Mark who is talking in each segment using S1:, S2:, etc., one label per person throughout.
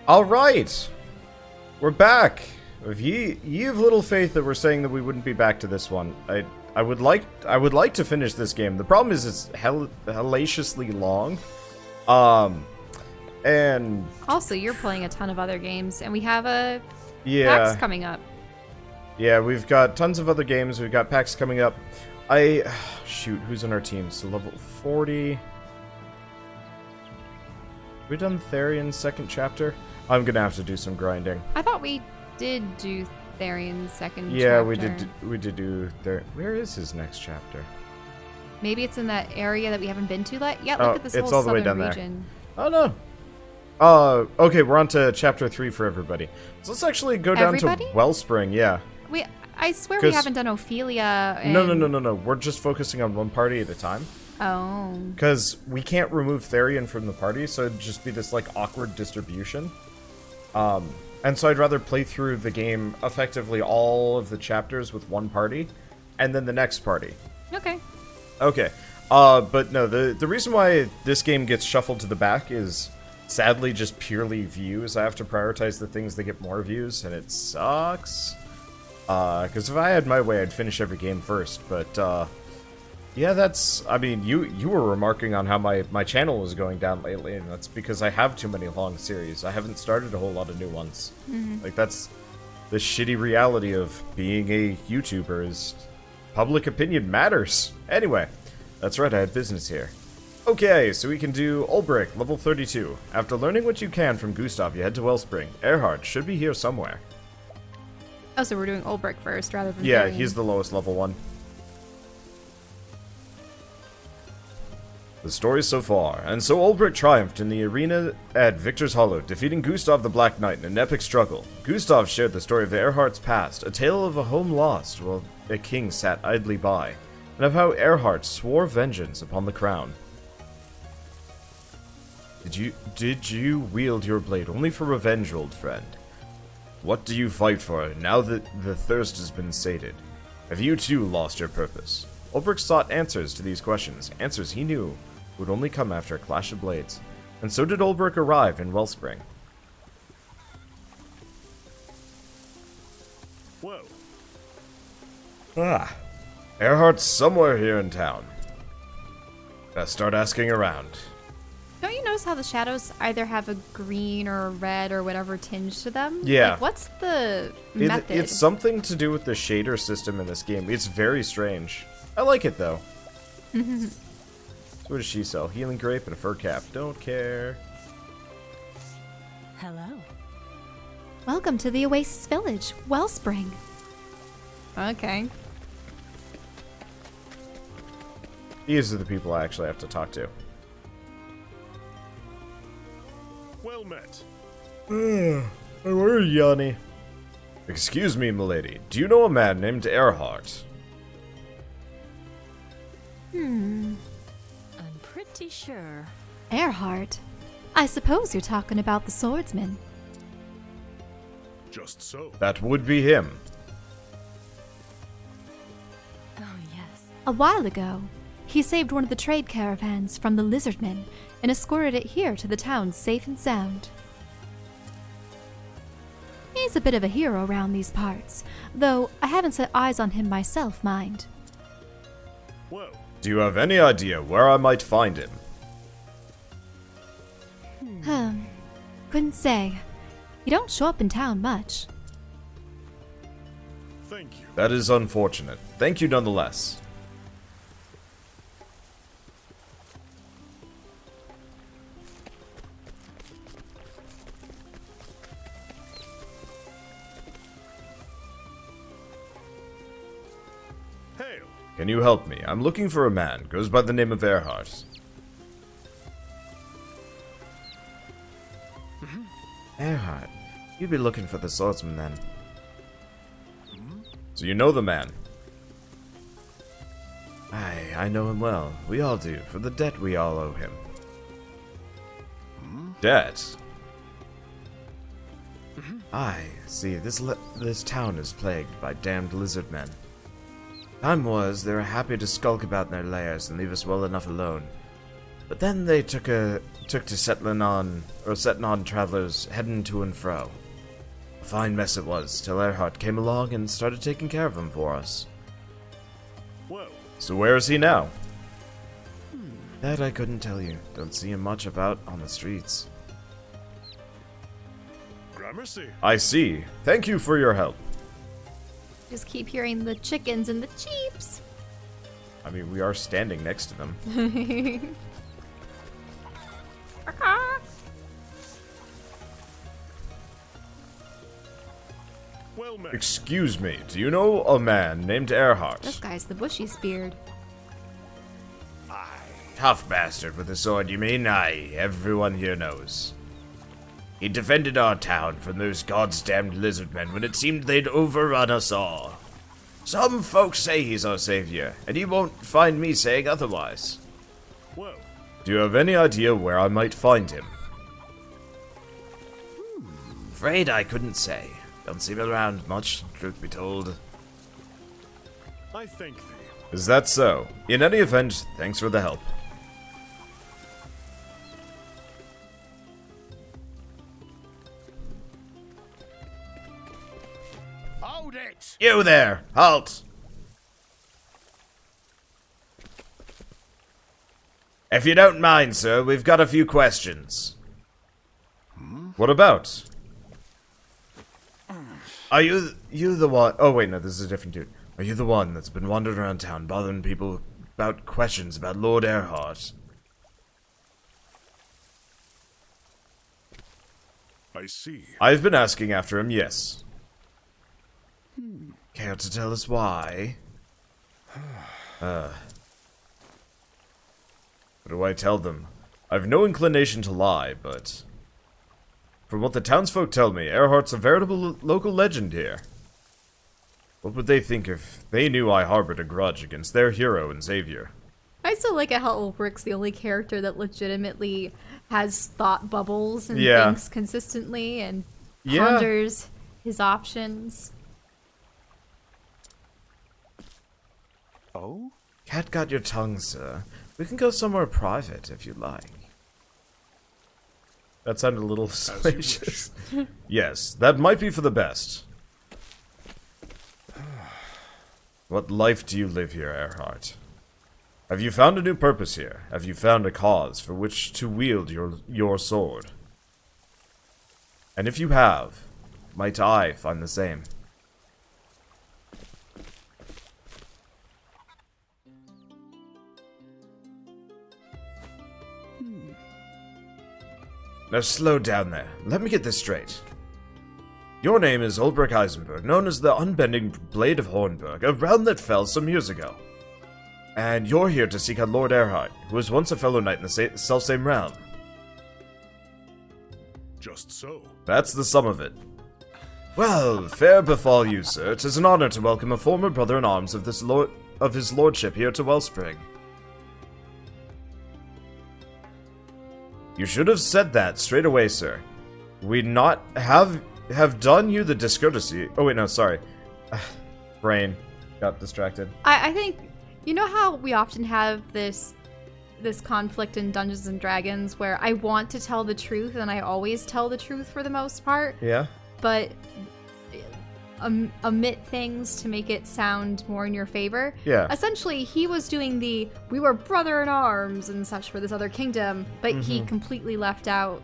S1: All right, we're back. If ye have little faith that we're saying that we wouldn't be back to this one, I would like to finish this game. The problem is it's hellaciously long. And
S2: also you're playing a ton of other games, and we have a
S1: PAX
S2: coming up.
S1: Yeah, we've got tons of other games. We've got PAX coming up. Shoot, who's on our team? So level 40. Have we done Tharion's second chapter? I'm gonna have to do some grinding.
S2: I thought we did do Tharion's second chapter.
S1: Yeah, we did do there. Where is his next chapter?
S2: Maybe it's in that area that we haven't been to yet. Yeah, look at this
S1: it's
S2: whole
S1: all the way
S2: southern
S1: down
S2: region.
S1: There. Oh no. Okay, we're on to chapter 3 for everybody. So let's actually go down to Wellspring, yeah.
S2: I swear we haven't done Ophelia. And...
S1: No. We're just focusing on one party at a time.
S2: Oh.
S1: Because we can't remove Tharion from the party, so it'd just be this, like, awkward distribution. And so I'd rather play through the game, effectively all of the chapters with one party, and then the next party.
S2: Okay.
S1: Okay. But no, the reason why this game gets shuffled to the back is... sadly, just purely views. I have to prioritize the things that get more views, and it sucks. Because if I had my way, I'd finish every game first. But, yeah, that's... I mean, you were remarking on how my channel was going down lately, and that's because I have too many long series. I haven't started a whole lot of new ones. Mm-hmm. Like, that's the shitty reality of being a YouTuber is public opinion matters. Anyway, that's right, I had business here. Okay, so we can do Ulbrich Level 32. After learning what you can from Gustav, you head to Wellspring. Erhard should be here somewhere.
S2: Oh, so we're doing Ulbrich first rather than
S1: Yeah,
S2: Tharion.
S1: he's the lowest level one. The story so far. And so Ulbrich triumphed in the arena at Victor's Hollow, defeating Gustav the Black Knight in an epic struggle. Gustav shared the story of Erhard's past, a tale of a home lost while a king sat idly by, and of how Erhard swore vengeance upon the crown. Did you wield your blade only for revenge, old friend? What do you fight for now that the thirst has been sated? Have you too lost your purpose? Ulbrich sought answers to these questions, answers he knew would only come after a clash of blades. And so did Ulbrich arrive in Wellspring.
S3: Whoa.
S1: Ah, Erhard's somewhere here in town. Best start asking around.
S2: Don't you notice how the shadows either have a green or a red or whatever tinge to them?
S1: Yeah.
S2: Like, what's the method?
S1: It's something to do with the shader system in this game. It's very strange. I like it, though. So what does she sell? Healing grape and a fur cap. Don't care.
S4: Hello.
S2: Welcome to the Oasis Village, Wellspring. Okay.
S1: These are the people I actually have to talk to.
S3: Well met.
S1: Where are Yanni? Excuse me, milady. Do you know a man named Erhard?
S4: I'm pretty sure.
S2: Erhard. I suppose you're talking about the swordsman.
S3: Just so.
S1: That would be him.
S4: Oh, yes.
S2: A while ago, he saved one of the trade caravans from the lizardmen and escorted it here to the town safe and sound. He's a bit of a hero around these parts, though I haven't set eyes on him myself, mind.
S3: Whoa.
S1: Do you have any idea where I might find him?
S2: Couldn't say. You don't show up in town much.
S3: Thank you.
S1: That is unfortunate. Thank you nonetheless.
S3: Hail.
S1: Can you help me? I'm looking for a man. Goes by the name of Erhard. Erhard. You'd be looking for the swordsman then. So you know the man? Aye, I know him well. We all do, for the debt we all owe him. Debt? Aye, see, this town is plagued by damned lizard men. Time was, they were happy to skulk about in their lairs and leave us well enough alone. But then they took to setting on travelers heading to and fro. A fine mess it was, till Earhart came along and started taking care of them for us.
S3: Well,
S1: So where is he now? That I couldn't tell you. Don't see him much about on the streets.
S3: gramercy.
S1: I see. Thank you for your help.
S2: Just keep hearing the chickens and the cheeps.
S1: I mean, we are standing next to them.
S3: Well met.
S1: Excuse me, do you know a man named Earhart?
S2: This guy's the bushy speared.
S1: Tough bastard with a sword, you mean? Aye, everyone here knows. He defended our town from those goddamned lizard men when it seemed they'd overrun us all. Some folks say he's our savior, and you won't find me saying otherwise.
S3: Well,
S1: Do you have any idea where I might find him? Afraid I couldn't say. Don't see him around much, truth be told.
S3: I thank thee.
S1: Is that so? In any event, thanks for the help.
S3: Hold it!
S1: You there! Halt! If you don't mind, sir, we've got a few questions. What about? Are you the one? Oh wait, no, this is a different dude. Are you the one that's been wandering around town bothering people about questions about Lord Earhart?
S3: I see.
S1: I've been asking after him, yes. Care to tell us why? What do I tell them? I've no inclination to lie, but from what the townsfolk tell me, Earhart's a veritable local legend here. What would they think if they knew I harbored a grudge against their hero and savior?
S2: I still like it how Ulbrich's the only character that legitimately has thought bubbles and
S1: Yeah.
S2: thinks consistently and
S1: Yeah.
S2: ponders his options.
S3: Oh?
S1: Cat got your tongue, sir. We can go somewhere private if you like. That sounded a little salacious. Yes, that might be for the best. What life do you live here, Earhart? Have you found a new purpose here? Have you found a cause for which to wield your sword? And if you have, might I find the same? Now slow down there. Let me get this straight. Your name is Ulbrich Eisenberg, known as the Unbending Blade of Hornburg, a realm that fell some years ago. And you're here to seek out Lord Earhart, who was once a fellow knight in the selfsame realm.
S3: Just so.
S1: That's the sum of it. Well, fair befall you, sir. 'Tis an honor to welcome a former brother-in-arms of his lordship here to Wellspring. You should have said that straight away, sir. We not have done you the discourtesy. Oh wait, no, sorry. Brain got distracted.
S2: I think, you know how we often have this conflict in Dungeons and Dragons where I want to tell the truth and I always tell the truth for the most part,
S1: Yeah.
S2: but omit things to make it sound more in your favor.
S1: Yeah.
S2: Essentially, he was doing we were brother in arms and such for this other kingdom, but he completely left out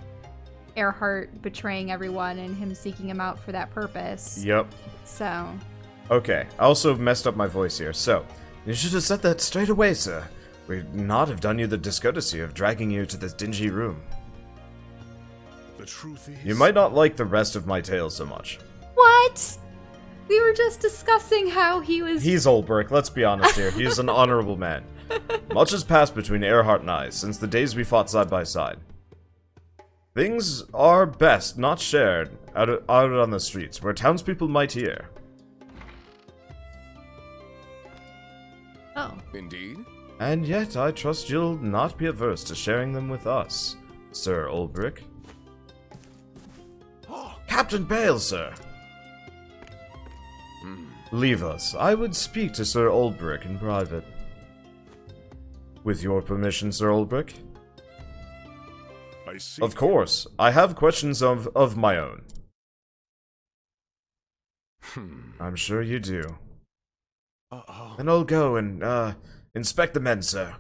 S2: Earhart betraying everyone and him seeking him out for that purpose.
S1: Yep.
S2: So,
S1: Okay. I also messed up my voice here. So, you should have said that straight away, sir. We'd not have done you the discourtesy of dragging you to this dingy room.
S3: The truth is...
S1: You might not like the rest of my tale so much.
S2: what? We were just discussing how he was.
S1: He's Ulbrich, let's be honest here. He's an honorable man. Much has passed between Earhart and I since the days we fought side by side. Things are best not shared out on the streets, where townspeople might hear.
S2: Oh.
S3: Indeed?
S1: And yet, I trust you'll not be averse to sharing them with us, Sir Ulbrich. Captain Bale, sir! Leave us. I would speak to Sir Ulbrich in private. With your permission, Sir Ulbrich?
S3: I see.
S1: Of course, I have questions of my own. I'm sure you do.
S3: Uh-oh.
S1: Then I'll go and, inspect the men, sir.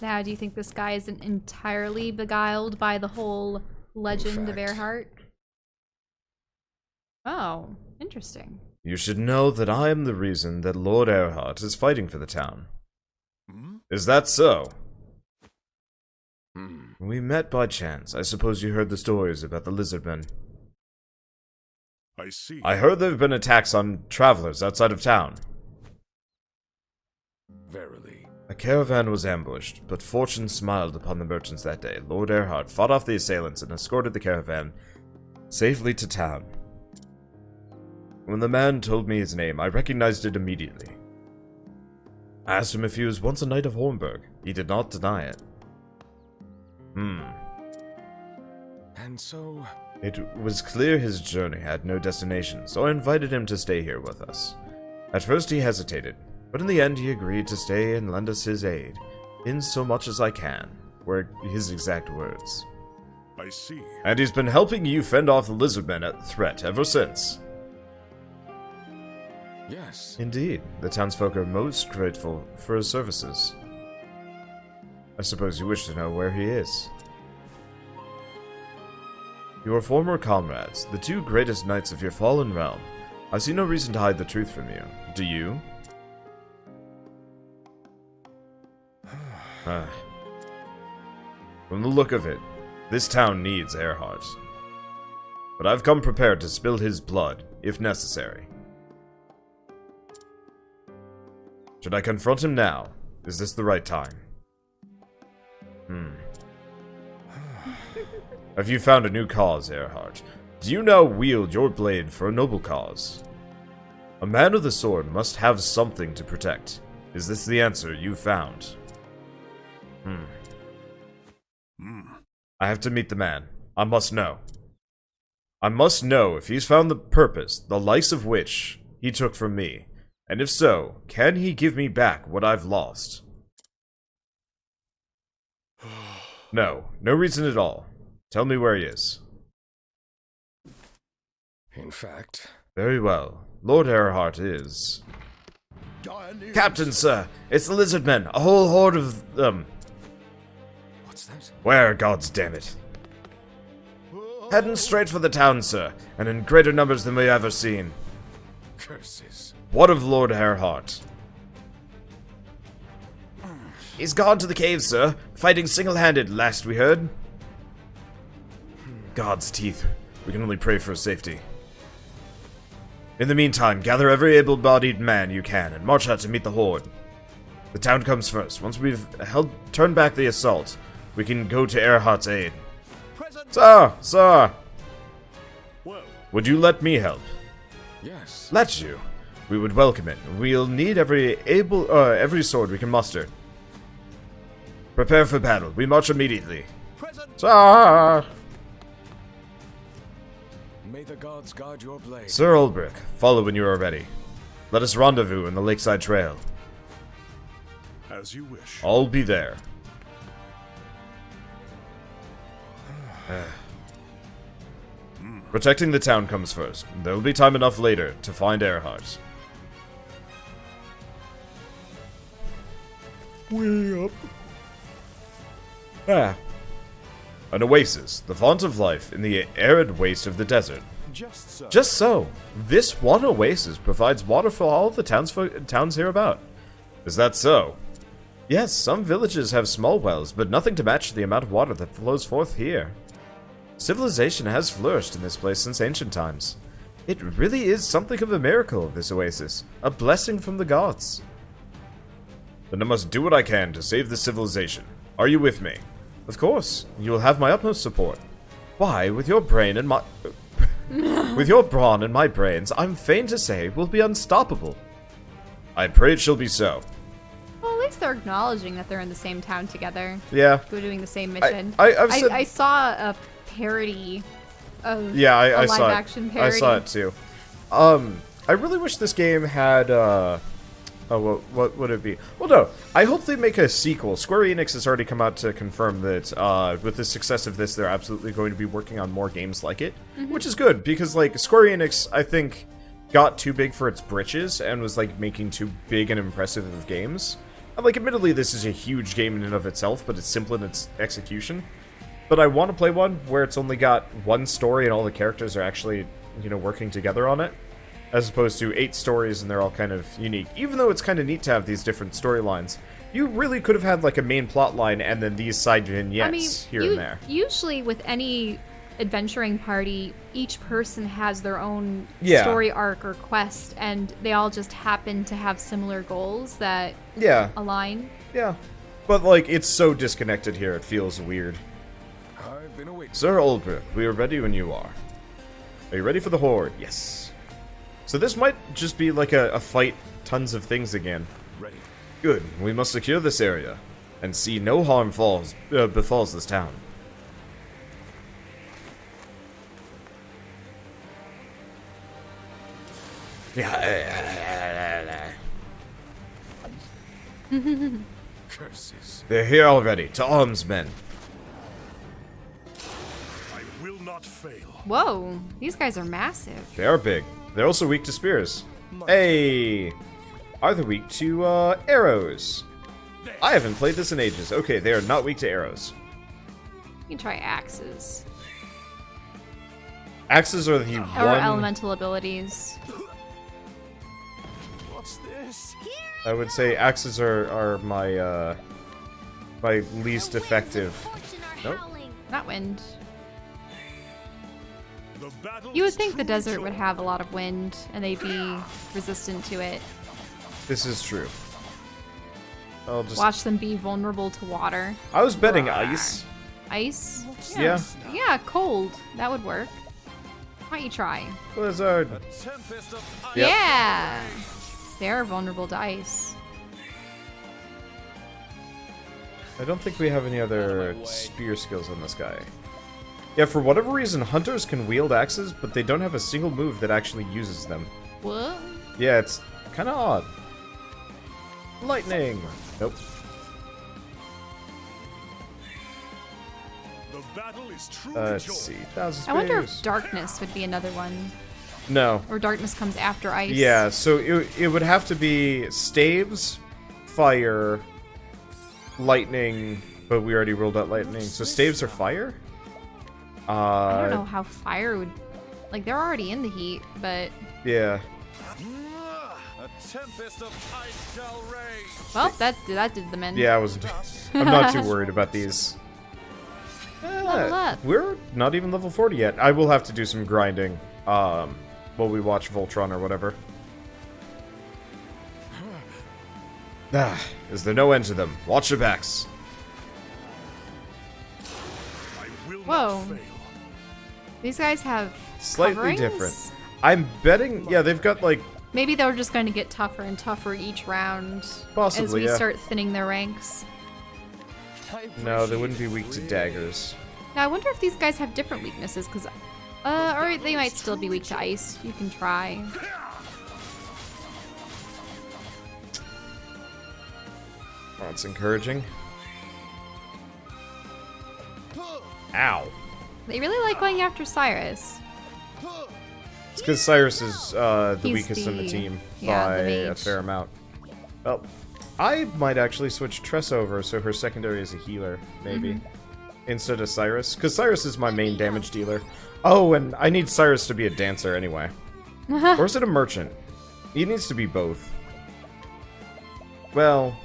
S2: Now, do you think this guy isn't entirely beguiled by the whole legend of
S3: fact.
S2: Earhart? Oh, interesting.
S1: You should know that I am the reason that Lord Earhart is fighting for the town.
S3: Hmm?
S1: Is that so?
S3: Hmm.
S1: We met by chance. I suppose you heard the stories about the lizardmen.
S3: I see.
S1: I heard there have been attacks on travelers outside of town.
S3: Verily.
S1: A caravan was ambushed, but fortune smiled upon the merchants that day. Lord Earhart fought off the assailants and escorted the caravan safely to town. When the man told me his name, I recognized it immediately. I asked him if he was once a knight of Hornburg. He did not deny it.
S3: And so...
S1: It was clear his journey had no destination, so I invited him to stay here with us. At first he hesitated, but in the end he agreed to stay and lend us his aid, in so much as I can, were his exact words.
S3: I see.
S1: And he's been helping you fend off the lizardmen at the threat ever since.
S3: Yes.
S1: Indeed, the townsfolk are most grateful for his services. I suppose you wish to know where he is. Your former comrades, the two greatest knights of your fallen realm. I see no reason to hide the truth from you. Do you? From the look of it, this town needs Earhart. But I've come prepared to spill his blood, if necessary. Should I confront him now? Is this the right time? Have you found a new cause, Earhart? Do you now wield your blade for a noble cause? A man of the sword must have something to protect. Is this the answer you found? I have to meet the man. I must know. I must know if he's found the purpose, the likes of which he took from me. And if so, can he give me back what I've lost? No reason at all. Tell me where he is.
S3: In fact...
S1: Very well. Lord Earhart is... Captain, sir! It's the lizardmen! A whole horde of them!
S3: What's that?
S1: Where, gods damn it? Heading straight for the town, sir, and in greater numbers than we've ever seen.
S3: Curses.
S1: What of Lord Earhart? He's gone to the cave, sir, fighting single-handed, last we heard. God's teeth. We can only pray for his safety. In the meantime, gather every able-bodied man you can and march out to meet the horde. The town comes first. Once we've turned back the assault, we can go to Earhart's aid.
S3: Present.
S1: Sir!
S3: Well,
S1: Would you let me help?
S3: yes.
S1: Let you? We would welcome it. We'll need every sword we can muster. Prepare for battle. We march immediately.
S3: Present.
S1: Sir!
S3: May the gods guard your blade.
S1: Sir Ulbrich, follow when you are ready. Let us rendezvous in the lakeside trail.
S3: As you wish.
S1: I'll be there. Protecting the town comes first. There will be time enough later to find Earhart. Way up. An oasis, the font of life in the arid waste of the desert.
S3: Just so.
S1: Just so, this one oasis provides water for all of the towns hereabout. Is that so? Yes, some villages have small wells, but nothing to match the amount of water that flows forth here. Civilization has flourished in this place since ancient times. It really is something of a miracle, this oasis. A blessing from the gods. Then I must do what I can to save this civilization. Are you with me? Of course, you will have my utmost support. Why, with your brain and my... with your brawn and my brains, I'm fain to say we'll be unstoppable. I pray it shall be so.
S2: Well, at least they're acknowledging that they're in the same town together.
S1: Yeah.
S2: We're doing the same mission.
S1: I've said...
S2: I saw a parody of
S1: Yeah,
S2: a
S1: I saw
S2: live-action
S1: it.
S2: parody.
S1: I saw it too. I really wish this game had Oh, what would it be? Well, no. I hope they make a sequel. Square Enix has already come out to confirm that with the success of this, they're absolutely going to be working on more games like it, which is good because like Square Enix, I think, got too big for its britches and was like making too big and impressive of games. And like, admittedly, this is a huge game in and of itself, but it's simple in its execution. But I want to play one where it's only got one story and all the characters are actually, you know, working together on it, as opposed to 8 stories and they're all kind of unique. Even though it's kind of neat to have these different storylines, you really could have had like a main plot line and then these side vignettes here and there.
S2: Usually with any adventuring party, each person has their own story arc or quest, and they all just happen to have similar goals that align.
S1: Yeah. But like, it's so disconnected here, it feels weird.
S3: I've been awaiting.
S1: Sir Ulbrich, we are ready when you are. Are you ready for the horde? Yes. So this might just be like a fight tons of things again.
S3: Ready.
S1: Good. We must secure this area and see no harm befalls this town.
S3: Curses.
S1: They're here already. To arms, men.
S3: I will not fail.
S2: Whoa, these guys are massive.
S1: They are big. They're also weak to spears. Hey! Are they weak to arrows? I haven't played this in ages. Okay, they are not weak to arrows.
S2: You can try axes.
S1: Axes are the
S2: Or elemental abilities.
S3: What's this?
S1: I would say axes are my my least effective. Nope.
S2: Not wind.
S3: The battle
S2: You would
S3: is
S2: think the
S3: truly
S2: desert would
S3: joined.
S2: have a lot of wind, and they'd be resistant to it.
S1: This is true. I'll just.
S2: Watch them be vulnerable to water.
S1: I was betting ice.
S2: Ice?
S1: Yeah.
S2: Yeah, cold. That would work. Why don't you try?
S1: Blizzard.
S3: Tempest of ice.
S1: Yep.
S2: Yeah! They're vulnerable to ice.
S1: I don't think we have any other spear skills on this guy. Yeah, for whatever reason, hunters can wield axes, but they don't have a single move that actually uses them.
S2: What?
S1: Yeah, it's kind of odd. Lightning! Nope.
S3: The battle is truly
S1: Let's
S3: joined.
S1: see. 1,000 spears.
S2: I wonder if darkness would be another one.
S1: No.
S2: Or darkness comes after ice.
S1: Yeah, so it would have to be staves, fire, lightning, but we already ruled out lightning. So staves are fire?
S2: I don't know how fire would... Like, they're already in the heat, but...
S1: Yeah.
S3: A tempest of ice shall rage.
S2: Well, that did them in.
S1: Yeah, I'm not too worried about these.
S2: Level up.
S1: We're not even level 40 yet. I will have to do some grinding while we watch Voltron or whatever. Is there no end to them? Watch your backs.
S3: I will
S2: Whoa.
S3: not fail.
S2: These guys have
S1: Slightly
S2: coverings?
S1: different. I'm betting, yeah, they've got like,
S2: Maybe they're just going to get tougher and tougher each round
S1: Possibly,
S2: as we
S1: yeah.
S2: start thinning their ranks.
S1: no, they wouldn't be weak to daggers.
S2: Now, I wonder if these guys have different weaknesses, because... or they might still be weak to ice. You can try.
S1: That's encouraging. Ow.
S2: They really like going after Cyrus.
S1: It's because Cyrus is the
S2: He's
S1: weakest in the
S2: the-
S1: team
S2: yeah,
S1: by
S2: the
S1: a
S2: mage.
S1: fair amount. Well, I might actually switch Tress over so her secondary is a healer, maybe. Instead of Cyrus. Because Cyrus is my main damage dealer. Oh, and I need Cyrus to be a dancer anyway. Or is it a merchant? He needs to be both. Well,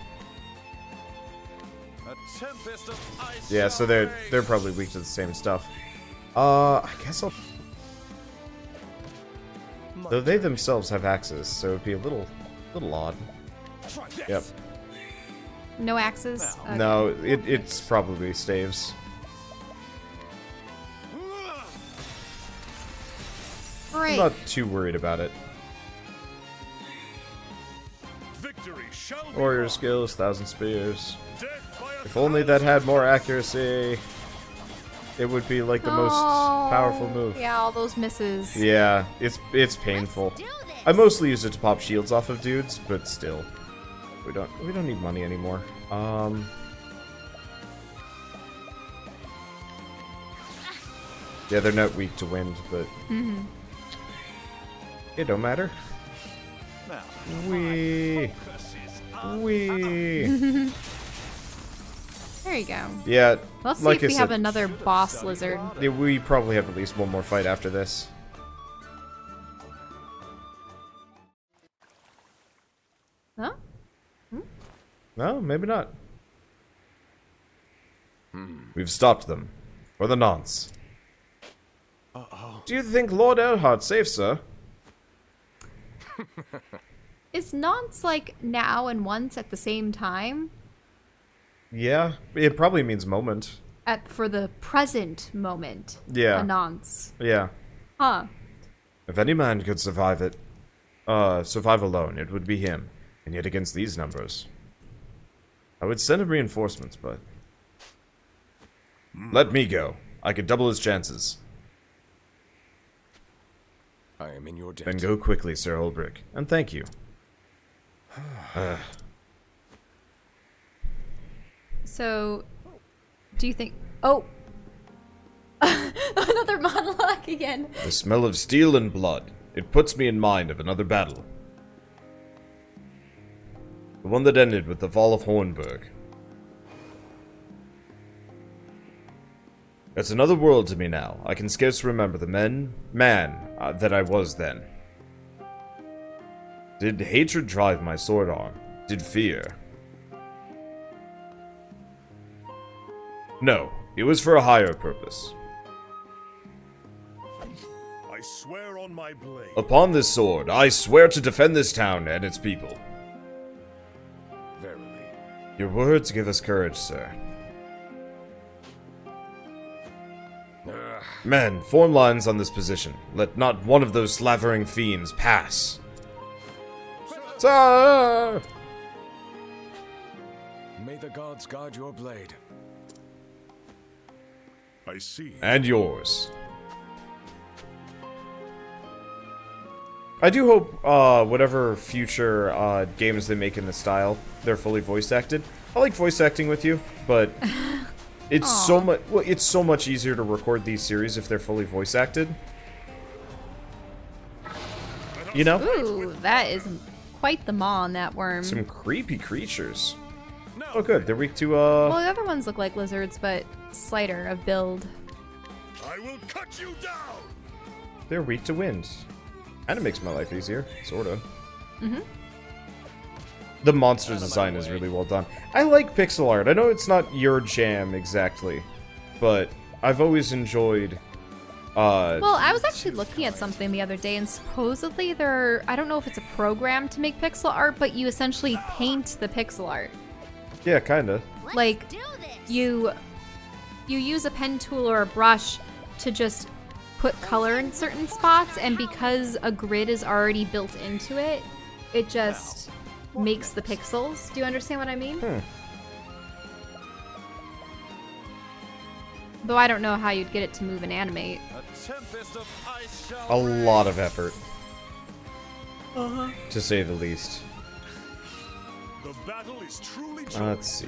S3: A tempest of ice
S1: yeah,
S3: shall
S1: so they're
S3: rage.
S1: probably weak to the same stuff. I guess I'll... Though they themselves have axes, so it'd be a little odd.
S3: Try this.
S1: Yep.
S2: No axes? Okay.
S1: No, it's probably staves.
S2: Great.
S1: I'm not too worried about it.
S3: Victory shall be
S1: Warrior
S3: mine.
S1: skills, 1,000 spears.
S3: Death by a
S1: If only that had more accuracy, it would be like the most powerful move.
S2: Yeah, all those misses.
S1: Yeah, it's painful. I mostly use it to pop shields off of dudes, but still. We don't need money anymore. Yeah, they're not weak to wind, but it don't matter.
S3: Now,
S1: Wee.
S3: focus is
S1: Wee.
S2: There you go.
S1: Yeah,
S2: Let's see
S1: like
S2: if
S1: I
S2: we
S1: said,
S2: have another boss lizard.
S1: yeah, we probably have at least one more fight after this.
S2: Huh?
S1: No, maybe not. We've stopped them. For the nonce. Do you think Lord Erhard's safe, sir?
S2: Is nonce like now and once at the same time?
S1: Yeah, it probably means moment.
S2: For the present moment.
S1: Yeah.
S2: A nonce.
S1: Yeah.
S2: Huh.
S1: If any man could survive it, survive alone, it would be him. And yet against these numbers, I would send him reinforcements, but... Let me go. I could double his chances.
S5: I am in your debt.
S1: Then go quickly, Sir Ulbrich, and thank you.
S2: So, do you think... Oh! Another monologue again.
S1: The smell of steel and blood. It puts me in mind of another battle. The one that ended with the fall of Hornburg. It's another world to me now. I can scarce remember the man that I was then. Did hatred drive my sword arm? Did fear? No, it was for a higher purpose.
S3: I swear on my blade.
S1: Upon this sword, I swear to defend this town and its people.
S5: Verily.
S1: Your words give us courage, sir. Men, form lines on this position. Let not one of those slavering fiends pass. Sir!
S5: May the gods guard your blade.
S3: I see.
S1: And yours. I do hope, whatever future, games they make in this style, they're fully voice acted. I like voice acting with you, but it's so much, well, it's so much easier to record these series if they're fully voice acted. You know?
S2: Ooh, that is quite the maw on that worm.
S1: Some creepy creatures.
S3: No.
S1: Oh good, they're weak to,
S2: Well, the other ones look like lizards, but slighter of build.
S3: I will cut you down.
S1: they're weak to wind. Kinda makes my life easier, sorta. The monster design is really well done. I like pixel art. I know it's not your jam exactly, but I've always enjoyed.
S2: Well, I was actually looking at something the other day, and supposedly I don't know if it's a program to make pixel art, but you essentially paint the pixel art.
S1: Yeah, kinda.
S2: Like, you use a pen tool or a brush to just put color in certain spots, and because a grid is already built into it, it just makes the pixels. Do you understand what I mean? Though I don't know how you'd get it to move and animate.
S3: A tempest of ice shall
S1: A lot of effort. To say the least.
S3: The battle is truly
S1: Let's see.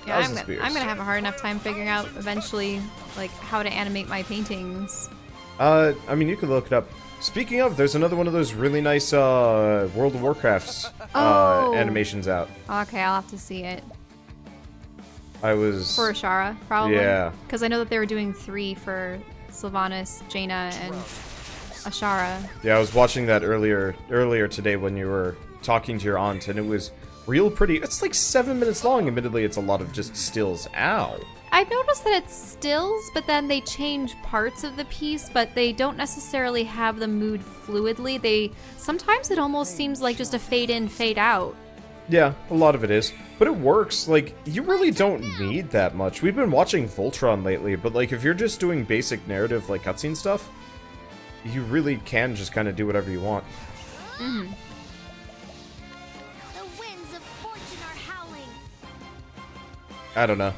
S2: Yeah,
S1: Thousand Spears.
S2: I'm gonna have a hard enough time figuring out eventually, like, how to animate my paintings.
S1: I mean, you could look it up. Speaking of, there's another one of those really nice World of Warcraft
S2: Oh.
S1: animations out.
S2: Okay, I'll have to see it.
S1: I was...
S2: For Ashara, probably.
S1: Yeah.
S2: Because I know that they were doing 3 for Sylvanas, Jaina, and Ashara.
S1: Yeah, I was watching that earlier today when you were talking to your aunt, and it was real pretty. It's like 7 minutes long. Admittedly, it's a lot of just stills. Ow.
S2: I've noticed that it's stills, but then they change parts of the piece, but they don't necessarily have them move fluidly. Sometimes it almost seems like just a fade in, fade out.
S1: Yeah, a lot of it is. But it works. Like, you really don't need that much. We've been watching Voltron lately, but like, if you're just doing basic narrative, like cutscene stuff, you really can just kind of do whatever you want.
S2: Mm-hmm.
S6: The winds of fortune are howling.
S1: I don't know.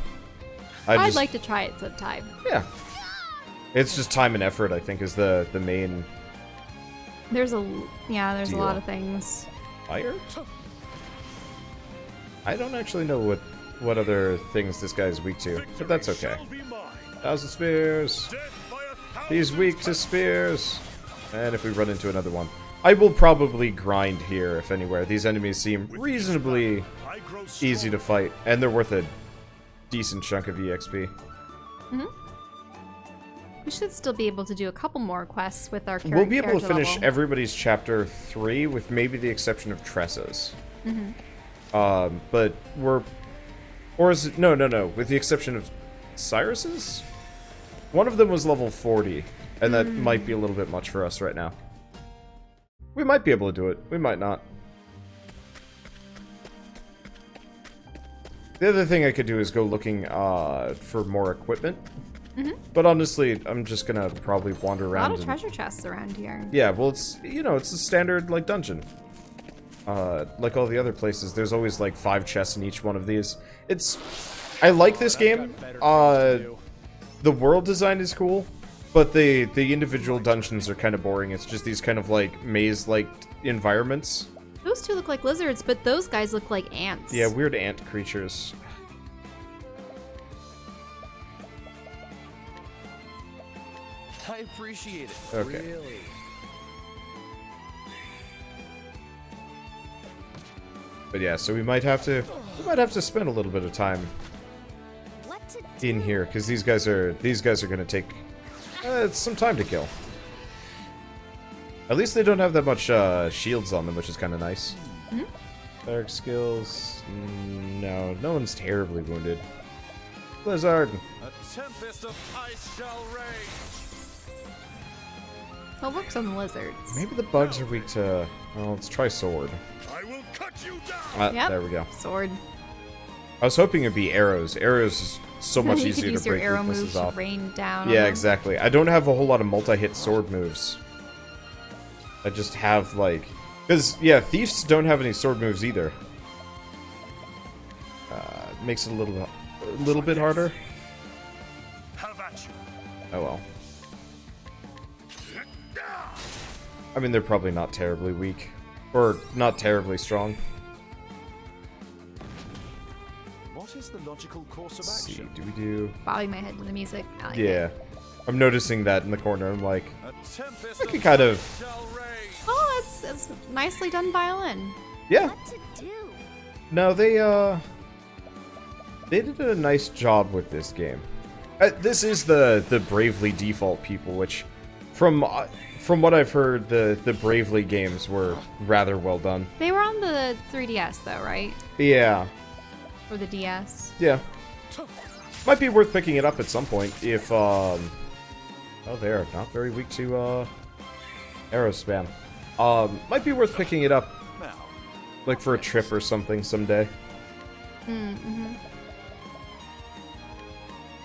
S2: I'd like to try it sometime.
S1: Yeah. It's just time and effort, I think, is the main
S2: There's a lot
S1: Deal.
S2: of things.
S1: fire? I don't actually know what other things this guy is weak to, but that's okay.
S3: Shall be mine.
S1: 1,000 spears.
S3: Death by 1,000
S1: He's weak to spears. And if we run into another one, I will probably grind here if anywhere. These enemies seem reasonably
S3: I grow
S1: easy to fight, and they're worth a decent chunk of EXP.
S2: We should still be able to do a couple more quests with our
S1: We'll be able to finish
S2: level.
S1: everybody's chapter 3 with maybe the exception of Tressa's. But we're... Or is it... No, with the exception of Cyrus's? One of them was level 40, and that might be a little bit much for us right now. We might be able to do it. We might not. The other thing I could do is go looking for more equipment. But honestly, I'm just gonna probably wander
S2: A
S1: around.
S2: lot of treasure chests around here.
S1: Yeah, well, it's, you know, it's a standard, like, dungeon. Like all the other places, there's always, like, 5 chests in each one of these. I like this game. The world design is cool, but the individual dungeons are kind of boring. It's just these kind of, like, maze-like environments.
S2: Those two look like lizards, but those guys look like ants.
S1: Yeah, weird ant creatures.
S5: I appreciate it.
S1: Okay.
S5: Really.
S1: But yeah, so we might have to spend a little bit of time
S6: What to
S1: in here, because these guys are gonna take some time to kill. At least they don't have that much shields on them, which is kind of nice. Dark skills, no one's terribly wounded. Blizzard.
S3: A tempest of ice shall rage.
S2: Well, it works on the lizards.
S1: Maybe the bugs are weak to. Well, let's try sword.
S3: I will cut you down.
S2: Yep.
S1: There we go.
S2: Sword.
S1: I was hoping it'd be arrows. Arrows is so much
S2: You could
S1: easier to
S2: use your
S1: break
S2: arrow
S1: weaknesses
S2: moves to
S1: off.
S2: rain down on
S1: Yeah,
S2: them.
S1: exactly. I don't have a whole lot of multi-hit sword moves. I just have, like... Because, yeah, thieves don't have any sword moves either. Makes it a little bit harder.
S3: Have at you.
S1: Oh well. I mean, they're probably not terribly weak. Or not terribly strong.
S5: What is the logical course of
S1: Let's see,
S5: action?
S1: do we do...
S2: Bobbing my head to the music. I like it.
S1: Yeah. I'm noticing that in the corner. I'm like...
S3: A tempest
S1: I could
S3: of
S1: kind of...
S3: ice shall rage.
S2: Oh, it's nicely done violin.
S1: Yeah.
S6: what to do?
S1: No, they did a nice job with this game. This is the Bravely default people, which, from what I've heard, the Bravely games were rather well done.
S2: They were on the 3DS though, right?
S1: Yeah,
S2: Or the DS.
S1: yeah. Might be worth picking it up at some point if oh, they're not very weak to arrow spam. Might be worth picking it up,
S5: Now,
S1: like for a trip or something someday.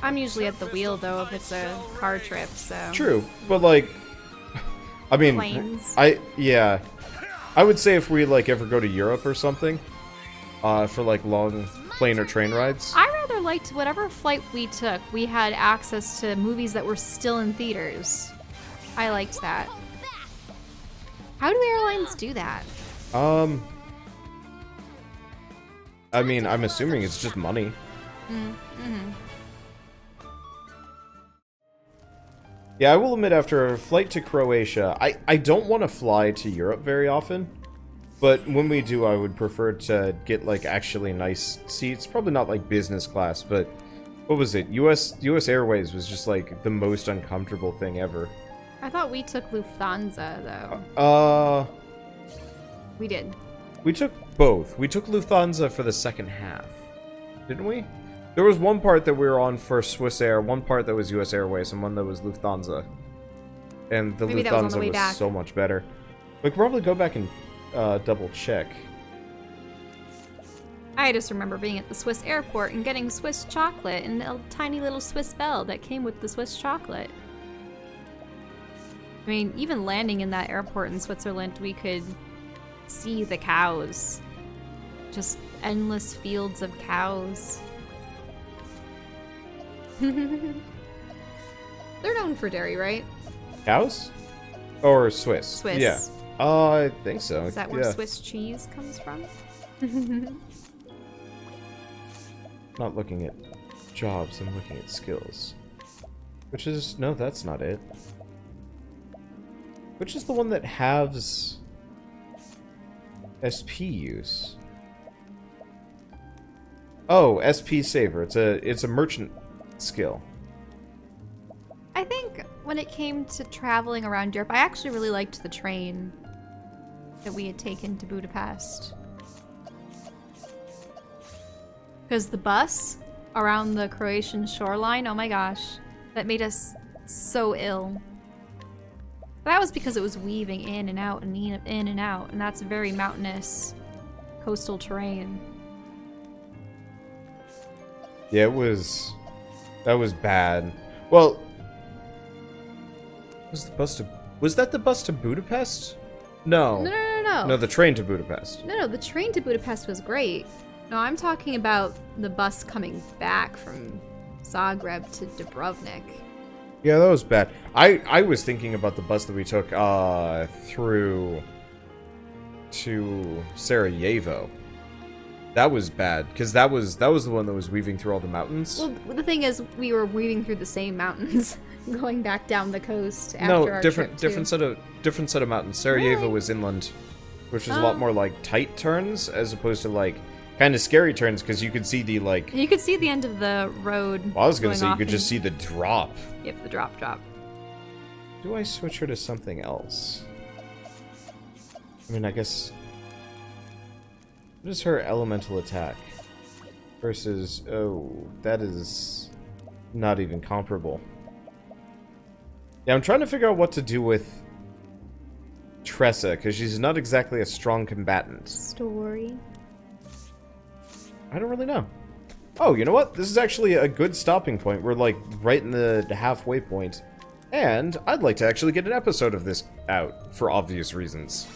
S2: I'm usually at the wheel though if it's a car trip, so.
S1: True, but like, I mean,
S2: Planes.
S1: yeah, I would say if we like ever go to Europe or something, for like long plane or train rides.
S2: I rather liked whatever flight we took, we had access to movies that were still in theaters. I liked that. How do airlines do that?
S1: I mean, I'm assuming it's just money. Yeah, I will admit, after a flight to Croatia, I don't want to fly to Europe very often. But when we do, I would prefer to get, like, actually nice seats. Probably not, like, business class, but... What was it? US Airways was just, like, the most uncomfortable thing ever.
S2: I thought we took Lufthansa though. We did.
S1: We took both. We took Lufthansa for the second half. Didn't we? There was one part that we were on for Swiss Air, one part that was US Airways, and one that was Lufthansa. And the
S2: Maybe that was on the
S1: Lufthansa
S2: way
S1: was
S2: back.
S1: so much better. We could probably go back and double check.
S2: I just remember being at the Swiss airport and getting Swiss chocolate and a tiny little Swiss bell that came with the Swiss chocolate. I mean, even landing in that airport in Switzerland, we could see the cows. Just endless fields of cows. They're known for dairy, right?
S1: Cows? Or Swiss?
S2: Swiss.
S1: Yeah. I think so.
S2: Is that where
S1: yeah.
S2: Swiss cheese comes from?
S1: not looking at jobs, I'm looking at skills. Which is... no, that's not it. Which is the one that halves SP use? Oh, SP Saver. It's a merchant skill.
S2: I think when it came to traveling around Europe, I actually really liked the train that we had taken to Budapest. Because the bus around the Croatian shoreline, oh my gosh, that made us so ill. But that was because it was weaving in and out and in and out, and that's very mountainous coastal terrain.
S1: Yeah, that was bad. Well, was that the bus to Budapest? No.
S2: No.
S1: No, the train to Budapest.
S2: No, the train to Budapest was great. No, I'm talking about the bus coming back from Zagreb to Dubrovnik.
S1: Yeah, that was bad. I was thinking about the bus that we took through to Sarajevo. That was bad because that was the one that was weaving through all the mountains.
S2: Well, the thing is, we were weaving through the same mountains, going back down the coast after our trip
S1: different set of mountains. Sarajevo
S2: Really?
S1: was inland, which was a lot more like tight turns as opposed to like kind of scary turns because you could see the like.
S2: You could see the end of the road.
S1: Well, I was gonna
S2: going
S1: say you
S2: off
S1: could just see the drop.
S2: Yep, the drop.
S1: Do I switch her to something else? I mean, I guess. What is her elemental attack? Versus, oh, that is not even comparable. Yeah, I'm trying to figure out what to do with Tressa, because she's not exactly a strong combatant.
S2: Story.
S1: I don't really know. Oh, you know what? This is actually a good stopping point. We're, like, right in the halfway point. And I'd like to actually get an episode of this out, for obvious reasons.